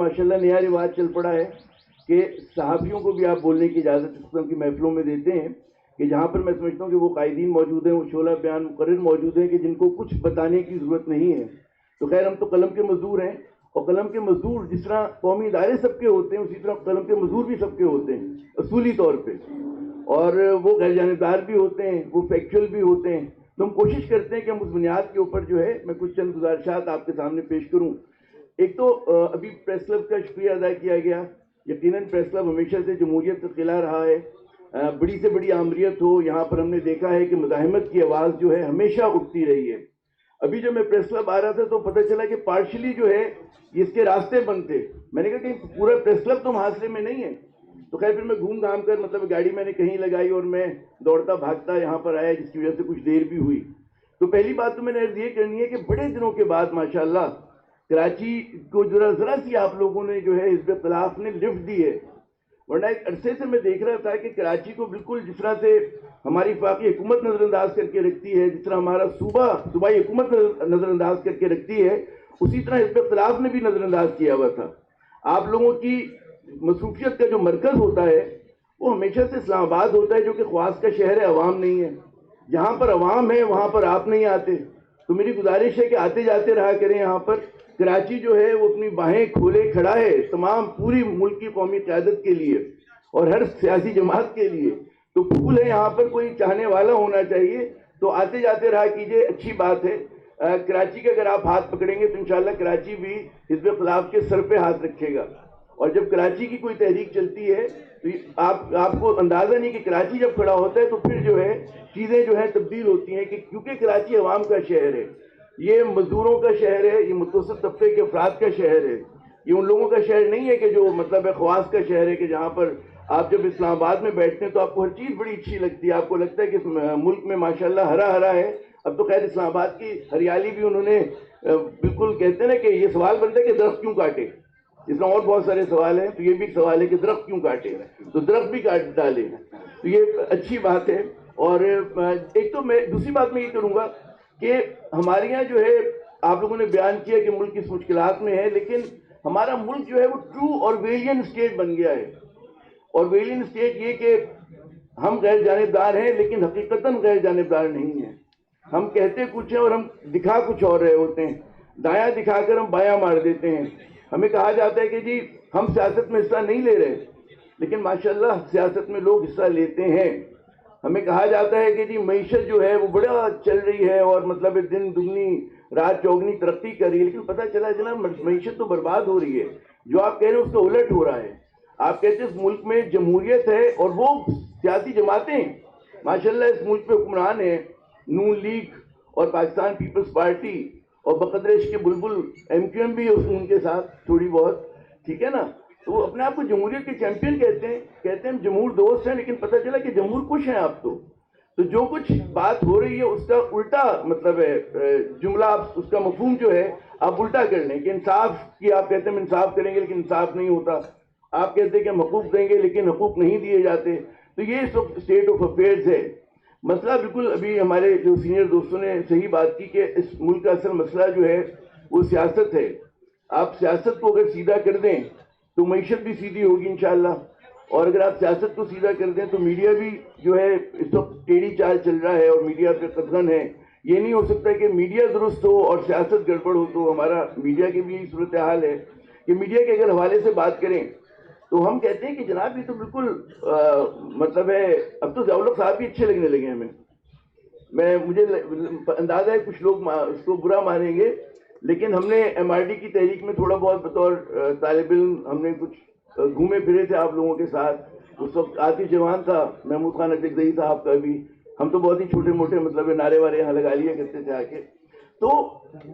माशाल्लाह नया रिवाज चल पड़ा है कि सहाफ़ियों को भी आप बोलने की इजाज़त इस किस्म की महफिलों में देते हैं कि जहाँ पर मैं समझता हूँ कि वो कायदीन मौजूद हैं, वो शोला बयान मुकर्रर मौजूद हैं कि जिनको कुछ बताने की ज़रूरत नहीं है। तो खैर हम तो कलम के मज़दूर हैं, और कलम के मज़दूर जिस तरह कौमी इदारे सबके होते हैं उसी तरह कलम के मज़दूर भी सबके होते हैं असूली तौर पे, और वो गैर जानिबदार भी होते हैं, वो फैक्चुअल भी होते हैं। तो हम कोशिश करते हैं कि हम उस बुनियाद के ऊपर जो है मैं कुछ चंद गुजारिशात आपके सामने पेश करूँ। एक तो अभी प्रेस क्लब का शुक्रिया अदा किया गया। यकीनन प्रेस क्लब हमेशा से जमहूरियत का खिला रहा है, बड़ी से बड़ी आमरीत हो, यहाँ पर हमने देखा है कि मुज़ाहिमत की आवाज़ जो है हमेशा उठती रही है। अभी जब मैं प्रेस क्लब आ रहा था तो पता चला कि पार्शली जो है इसके रास्ते बंद थे। मैंने कहा कि पूरा प्रेस क्लब तो मुहासरे में नहीं है। तो खैर फिर मैं घूम घाम कर मतलब गाड़ी मैंने कहीं लगाई और मैं दौड़ता भागता यहाँ पर आया, जिसकी वजह से कुछ देर भी हुई। तो पहली बात तो मैंने अर्ज़ ये करनी है कि बड़े दिनों के बाद माशाल्लाह कराची को जरा सी आप लोगों ने जो है हिज़्ब इख्तिलाफ ने लिफ्ट दी है। वरना एक अरसे से मैं देख रहा था कि कराची को बिल्कुल जिस तरह से हमारी वफाकी हुकूमत नज़रअंदाज करके रखती है, जिस तरह हमारा सूबाई हुकूमत नज़रअंदाज करके रखती है, उसी तरह हिज़्ब इख्तिलाफ ने भी नज़रअंदाज किया हुआ था। आप लोगों की मसरूफियत का जो मरकज़ होता है वो हमेशा से इस्लामाबाद होता है, जो कि ख्वास का शहर है, अवाम नहीं है। जहाँ पर अवाम है वहाँ पर आप नहीं आते। तो मेरी गुजारिश है कि आते जाते रहा करें यहाँ पर। कराची जो है वो अपनी बाहें खोले खड़ा है तमाम पूरी मुल्क की कौमी क़यादत के लिए और हर सियासी जमात के लिए। तो फूल है यहाँ पर, कोई चाहने वाला होना चाहिए। तो आते जाते रहा कीजिए, अच्छी बात है। कराची का अगर आप हाथ पकड़ेंगे तो इंशाल्लाह कराची भी हिज़्ब इख्तिलाफ के सर पे हाथ रखेगा। और जब कराची की कोई तहरीक चलती है तो आपको अंदाज़ा नहीं कि कराची जब खड़ा होता है तो फिर जो है चीज़ें जो है तब्दील होती हैं, कि क्योंकि कराची अवाम का शहर है, ये मजदूरों का शहर है, ये मुतवस्सित तबके के अफराद का शहर है। ये उन लोगों का शहर नहीं है कि जो मतलब ख्वास का शहर है, कि जहाँ पर आप जब इस्लामाबाद में बैठते हैं तो आपको हर चीज़ बड़ी अच्छी लगती है, आपको लगता है कि मुल्क में माशाल्लाह हरा हरा है। अब तो खैर इस्लामाबाद की हरियाली भी उन्होंने बिल्कुल, कहते हैं ना कि ये सवाल बनता है कि दरख्त क्यों काटे, इसमें और बहुत सारे सवाल हैं, तो ये भी एक सवाल है कि दरख्त क्यों काटे, तो दरख्त भी काट डाले, तो ये अच्छी बात है। और एक तो मैं दूसरी बात मैं ये करूँगा कि हमारे यहाँ जो है आप लोगों ने बयान किया कि मुल्क किस मुश्किलात में है, लेकिन हमारा मुल्क जो है वो ट्रू ऑरवेलियन स्टेट बन गया है। ऑरवेलियन स्टेट ये कि हम गैर जानिबदार हैं लेकिन हकीकतन गैर जानिबदार नहीं हैं। हम कहते कुछ हैं और हम दिखा कुछ और रहे होते हैं, दायां दिखाकर हम बायां मार देते हैं। हमें कहा जाता है कि जी हम सियासत में हिस्सा नहीं ले रहे, लेकिन माशाल्लाह सियासत में लोग हिस्सा लेते हैं। हमें कहा जाता है कि जी मईशत जो है वो बड़ा चल रही है और मतलब दिन दुगनी रात चौगनी तरक्की कर रही है, लेकिन पता चला जनाब मईशत तो बर्बाद हो रही है। जो आप कह रहे हैं उसका उलट हो रहा है। आप कहते हैं इस मुल्क में जमहूरियत है और वो सियासी जमातें माशाल्लाह इस मुल्क पे हुक्मरान है, नून लीग और पाकिस्तान पीपल्स पार्टी और बकदरेश के बुलबुल MQM भी है उनके साथ थोड़ी बहुत, ठीक है ना। तो वो अपने आप को जमहूरियत के चैंपियन कहते हैं हम जमहूर दोस्त हैं, लेकिन पता चला कि जमहूर कुछ हैं आप। तो जो कुछ बात हो रही है उसका उल्टा मतलब है जुमला, आप उसका मफहूम जो है आप उल्टा कर लें कि इंसाफ की आप कहते हैं हम इंसाफ करेंगे लेकिन इंसाफ नहीं होता। आप कहते हैं कि हम हकूक देंगे लेकिन हकूक नहीं दिए जाते। तो ये सब स्टेट ऑफ अफेयर्स है। मसला बिल्कुल अभी हमारे जो सीनियर दोस्तों ने सही बात की कि इस मुल्क का असल मसला जो है वो सियासत है। आप सियासत को अगर सीधा कर दें तो मईशत भी सीधी होगी इंशाअल्लाह, और अगर आप सियासत को सीधा कर दें तो मीडिया भी जो है इस वक्त टेढ़ी चाल चल रहा है और मीडिया पे कदगन है। ये नहीं हो सकता कि मीडिया दुरुस्त हो और सियासत गड़बड़ हो। तो हमारा मीडिया की भी यही सूरत हाल है कि मीडिया के अगर हवाले से बात करें तो हम कहते हैं कि जनाब ये तो बिल्कुल मतलब है, अब तो ज़ियाउल हक साहब भी अच्छे लगने लगे हमें। मुझे अंदाज़ा है कुछ लोग इसको बुरा मानेंगे, लेकिन हमने MRD की तहरीक में थोड़ा बहुत बतौर तालिब इल्म हमने कुछ घूमे फिरे थे आप लोगों के साथ। उस वक्त आतिश जवान था, महमूद खान अजगज़ई साहब का भी, हम तो बहुत ही छोटे मोटे मतलब नारे वारे यहाँ लगा लिया करते थे आके। तो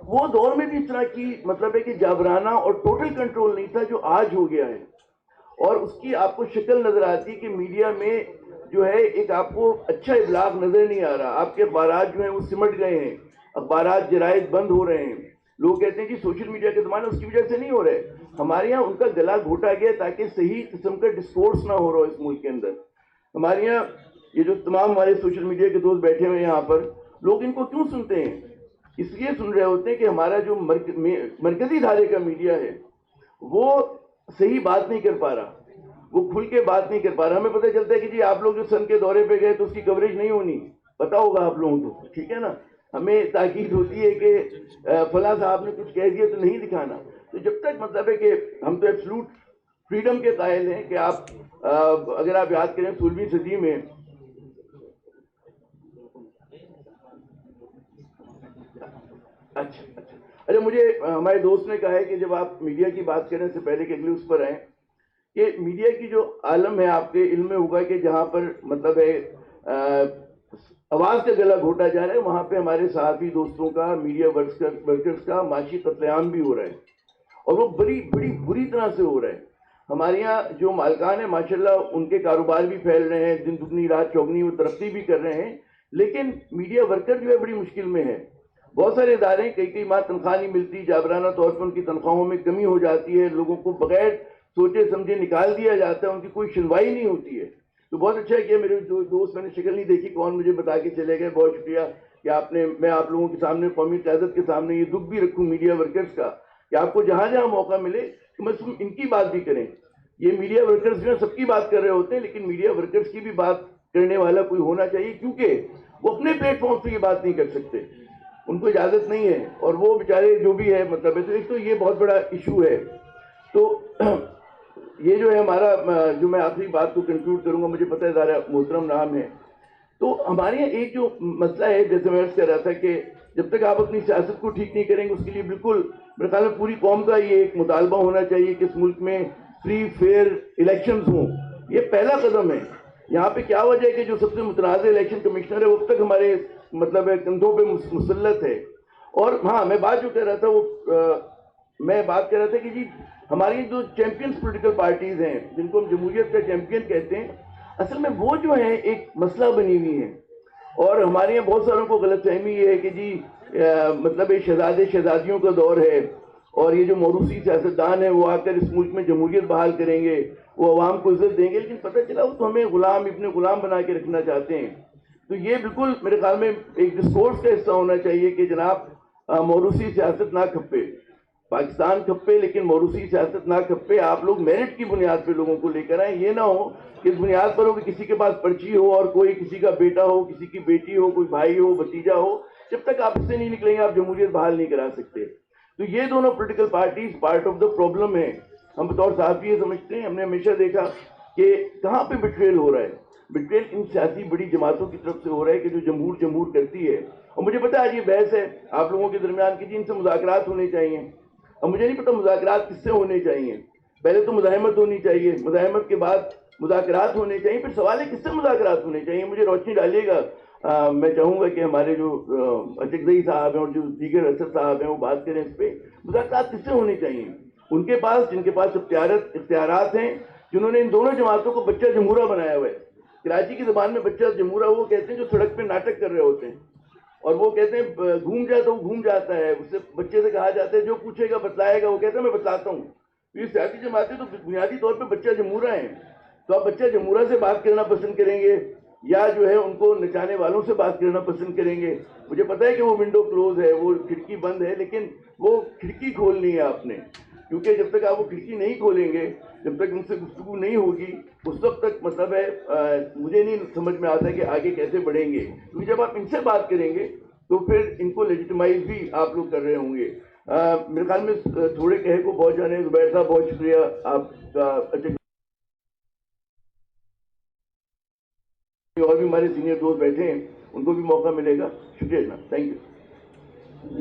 वो दौर में भी इस तरह की मतलब है कि जाबराना और टोटल कंट्रोल नहीं था जो आज हो गया है। और उसकी आपको शक्ल नजर आती है कि मीडिया में जो है एक आपको अच्छा इब्लाग नजर नहीं आ रहा। आपके अखबारात जो हैं वो सिमट गए हैं, अखबारात जराइद बंद हो रहे हैं। लोग कहते हैं कि सोशल मीडिया के ज़माने उसकी वजह से नहीं हो रहे। हमारे यहाँ उनका गला घोटा गया ताकि सही किस्म का डिस्कोर्स ना हो रहा हो इस मुल्क के अंदर। हमारे यहाँ ये जो तमाम हमारे सोशल मीडिया के दोस्त बैठे हुए हैं यहाँ पर, लोग इनको क्यों सुनते हैं? इसलिए सुन रहे होते हैं कि हमारा जो मरकजी धारे का मीडिया है वो صحیح بات نہیں کر پا رہا, وہ کھل کے بات نہیں کر پا رہا. ہمیں پتہ چلتا ہے کہ جی آپ لوگ جو سن کے دورے پہ گئے تو اس کی کوریج نہیں ہونی, پتا ہوگا آپ لوگوں کو, ٹھیک ہے نا. ہمیں تاکید ہوتی ہے کہ فلاں صاحب نے کچھ کہہ دیا تو نہیں دکھانا. تو جب تک مطلب ہے کہ ہم تو ایبسلوٹ فریڈم کے قائل ہیں کہ آپ اگر آپ یاد کریں 16ویں صدی میں اچھا مجھے ہمارے دوست نے کہا ہے کہ جب آپ میڈیا کی بات کرنے سے پہلے کہ اگلے اس پر آئیں, کہ میڈیا کی جو عالم ہے آپ کے علم میں ہوگا کہ جہاں پر مطلب ہے آواز کا گلا گھوٹا جا رہا ہے, وہاں پہ ہمارے صحافی دوستوں کا, میڈیا ورکرز کا معاشی قتل عام بھی ہو رہا ہے, اور وہ بڑی بری طرح سے ہو رہا ہے. ہمارے یہاں جو مالکان ہیں ماشاءاللہ ان کے کاروبار بھی پھیل رہے ہیں, دن دگنی رات چوگنی وہ ترقی بھی کر رہے ہیں, لیکن میڈیا ورکر جو ہے بڑی مشکل میں ہے. بہت سارے ادارے کئی ماہ تنخواہ نہیں ملتی, جابرانہ طور پر ان کی تنخواہوں میں کمی ہو جاتی ہے, لوگوں کو بغیر سوچے سمجھے نکال دیا جاتا ہے, ان کی کوئی سنوائی نہیں ہوتی ہے. تو بہت اچھا ہے کہ میرے دوست, میں نے شکل نہیں دیکھی کون, مجھے بتا کے چلے گئے, بہت شکریہ کہ میں آپ لوگوں کے سامنے, قومی قیادت کے سامنے یہ دکھ بھی رکھوں میڈیا ورکرز کا, کہ آپ کو جہاں جہاں موقع ملے کہ بس ان کی بات بھی کریں. یہ میڈیا ورکرز جو سب کی بات کر رہے ہوتے ہیں, لیکن میڈیا ورکرز کی بھی بات کرنے والا کوئی ہونا چاہیے, کیونکہ وہ اپنے پلیٹ فارم سے یہ بات نہیں کر سکتے, ان کو اجازت نہیں ہے, اور وہ بیچارے جو بھی ہے مطلب ہے. تو ایک تو یہ بہت بڑا ایشو ہے. تو یہ جو ہے ہمارا, جو میں آخری بات کو کنکلوڈ کروں گا, مجھے پتہ ہے ادارہ محترم نام ہے, تو ہمارے یہاں ایک جو مسئلہ ہے, جیسے میں عرض کر رہا تھا کہ جب تک آپ اپنی سیاست کو ٹھیک نہیں کریں گے, اس کے لیے بالکل میرے خیال میں پوری قوم کا یہ ایک مطالبہ ہونا چاہیے کہ اس ملک میں فری فیئر الیکشنز ہوں. یہ پہلا قدم ہے. یہاں پہ کیا وجہ ہے کہ جو سب سے متنازع الیکشن کمشنر ہے وہ اب تک ہمارے مطلب ہے کندھوں پہ مسلط ہے. اور ہاں, میں بات جو کہہ رہا تھا وہ میں بات کر رہا تھا کہ جی ہماری جو چیمپئنز پولیٹیکل پارٹیز ہیں, جن کو ہم جمہوریت کا چیمپئن کہتے ہیں, اصل میں وہ جو ہیں ایک مسئلہ بنی ہوئی ہیں. اور ہمارے یہاں بہت ساروں کو غلط فہمی یہ ہے کہ جی مطلب یہ شہزادے شہزادیوں کا دور ہے, اور یہ جو موروثی سیاستدان ہیں وہ آ کر اس ملک میں جمہوریت بحال کریں گے, وہ عوام کو عزت دیں گے, لیکن پتہ چلا وہ تو ہمیں غلام ابن غلام بنا کے رکھنا چاہتے ہیں. تو یہ بالکل میرے خیال میں ایک ڈسکورس کا حصہ ہونا چاہیے کہ جناب موروثی سیاست نہ کھپے, پاکستان کھپے لیکن موروثی سیاست نہ کھپے. آپ لوگ میرٹ کی بنیاد پہ لوگوں کو لے کر آئیں, یہ نہ ہو کہ اس بنیاد پر ہو کہ کسی کے پاس پرچی ہو اور کوئی کسی کا بیٹا ہو, کسی کی بیٹی ہو, کوئی بھائی ہو, بھتیجا ہو, جب تک آپ اس سے نہیں نکلیں گے آپ جمہوریت بحال نہیں کرا سکتے. تو یہ دونوں political parties part of the problem ہیں. ہم بطور صحافی یہ سمجھتے ہیں, ہم نے ہمیشہ دیکھا کہ کہاں پہ بٹریل ہو رہا ہے. بٹریل ان سیاسی بڑی جماعتوں کی طرف سے ہو رہا ہے کہ جو جمہور کرتی ہے. اور مجھے پتا ہے آج یہ بحث ہے آپ لوگوں کے درمیان کی جی ان سے مذاکرات ہونے چاہیے, اور مجھے نہیں پتا مذاکرات کس سے ہونے چاہیے. پہلے تو مزاحمت ہونی چاہیے, مزاحمت کے بعد مذاکرات ہونے چاہیے, پھر سوال ہے کس سے مذاکرات ہونے چاہیے. مجھے روشنی ڈالیے گا. میں چاہوں گا کہ ہمارے جو اچکزئی صاحب ہیں اور جو دیگر اسد صاحب ہیں وہ بات کریں اس پہ. مذاکرات کس سے ہونے چاہیے؟ ان کے پاس, جن کے پاس اختیارات ہیں, جنہوں نے ان دونوں جماعتوں کو بچہ جمہورہ بنایا ہوا ہے. کراچی کی زبان میں بچہ جمہورہ وہ کہتے ہیں جو سڑک پہ ناٹک کر رہے ہوتے ہیں, اور وہ کہتے ہیں گھوم جاتا وہ گھوم جاتا ہے. اس سے بچے سے کہا جاتا ہے جو پوچھے گا بتلائے گا, وہ کہتا ہے میں بتلاتا ہوں. یہ سیاسی جماعتیں تو بنیادی طور پہ بچہ جمہورہ ہیں. تو آپ بچہ جمہورہ سے بات کرنا پسند کریں گے یا جو ہے ان کو نچانے والوں سے بات کرنا پسند کریں گے؟ مجھے پتا ہے کہ وہ ونڈو کلوز ہے, وہ کھڑکی بند ہے, لیکن وہ کھڑکی کھولنی ہے آپ نے, کیونکہ جب تک آپ وہ کھڑکی نہیں کھولیں گے, جب تک ان سے گفتگو نہیں ہوگی, اس وقت تک مطلب ہے مجھے نہیں سمجھ میں آتا کہ آگے کیسے بڑھیں گے. کیونکہ جب آپ ان سے بات کریں گے تو پھر ان کو لیجیٹمائز بھی آپ لوگ کر رہے ہوں گے. میرے خیال میں تھوڑے کہے کو بہت جانے. زبیر صاحب بہت شکریہ آپ کا, اور بھی ہمارے سینئر دوست بیٹھے ہیں ان کو بھی موقع ملے گا. شکریہ جناب, تھینک یو.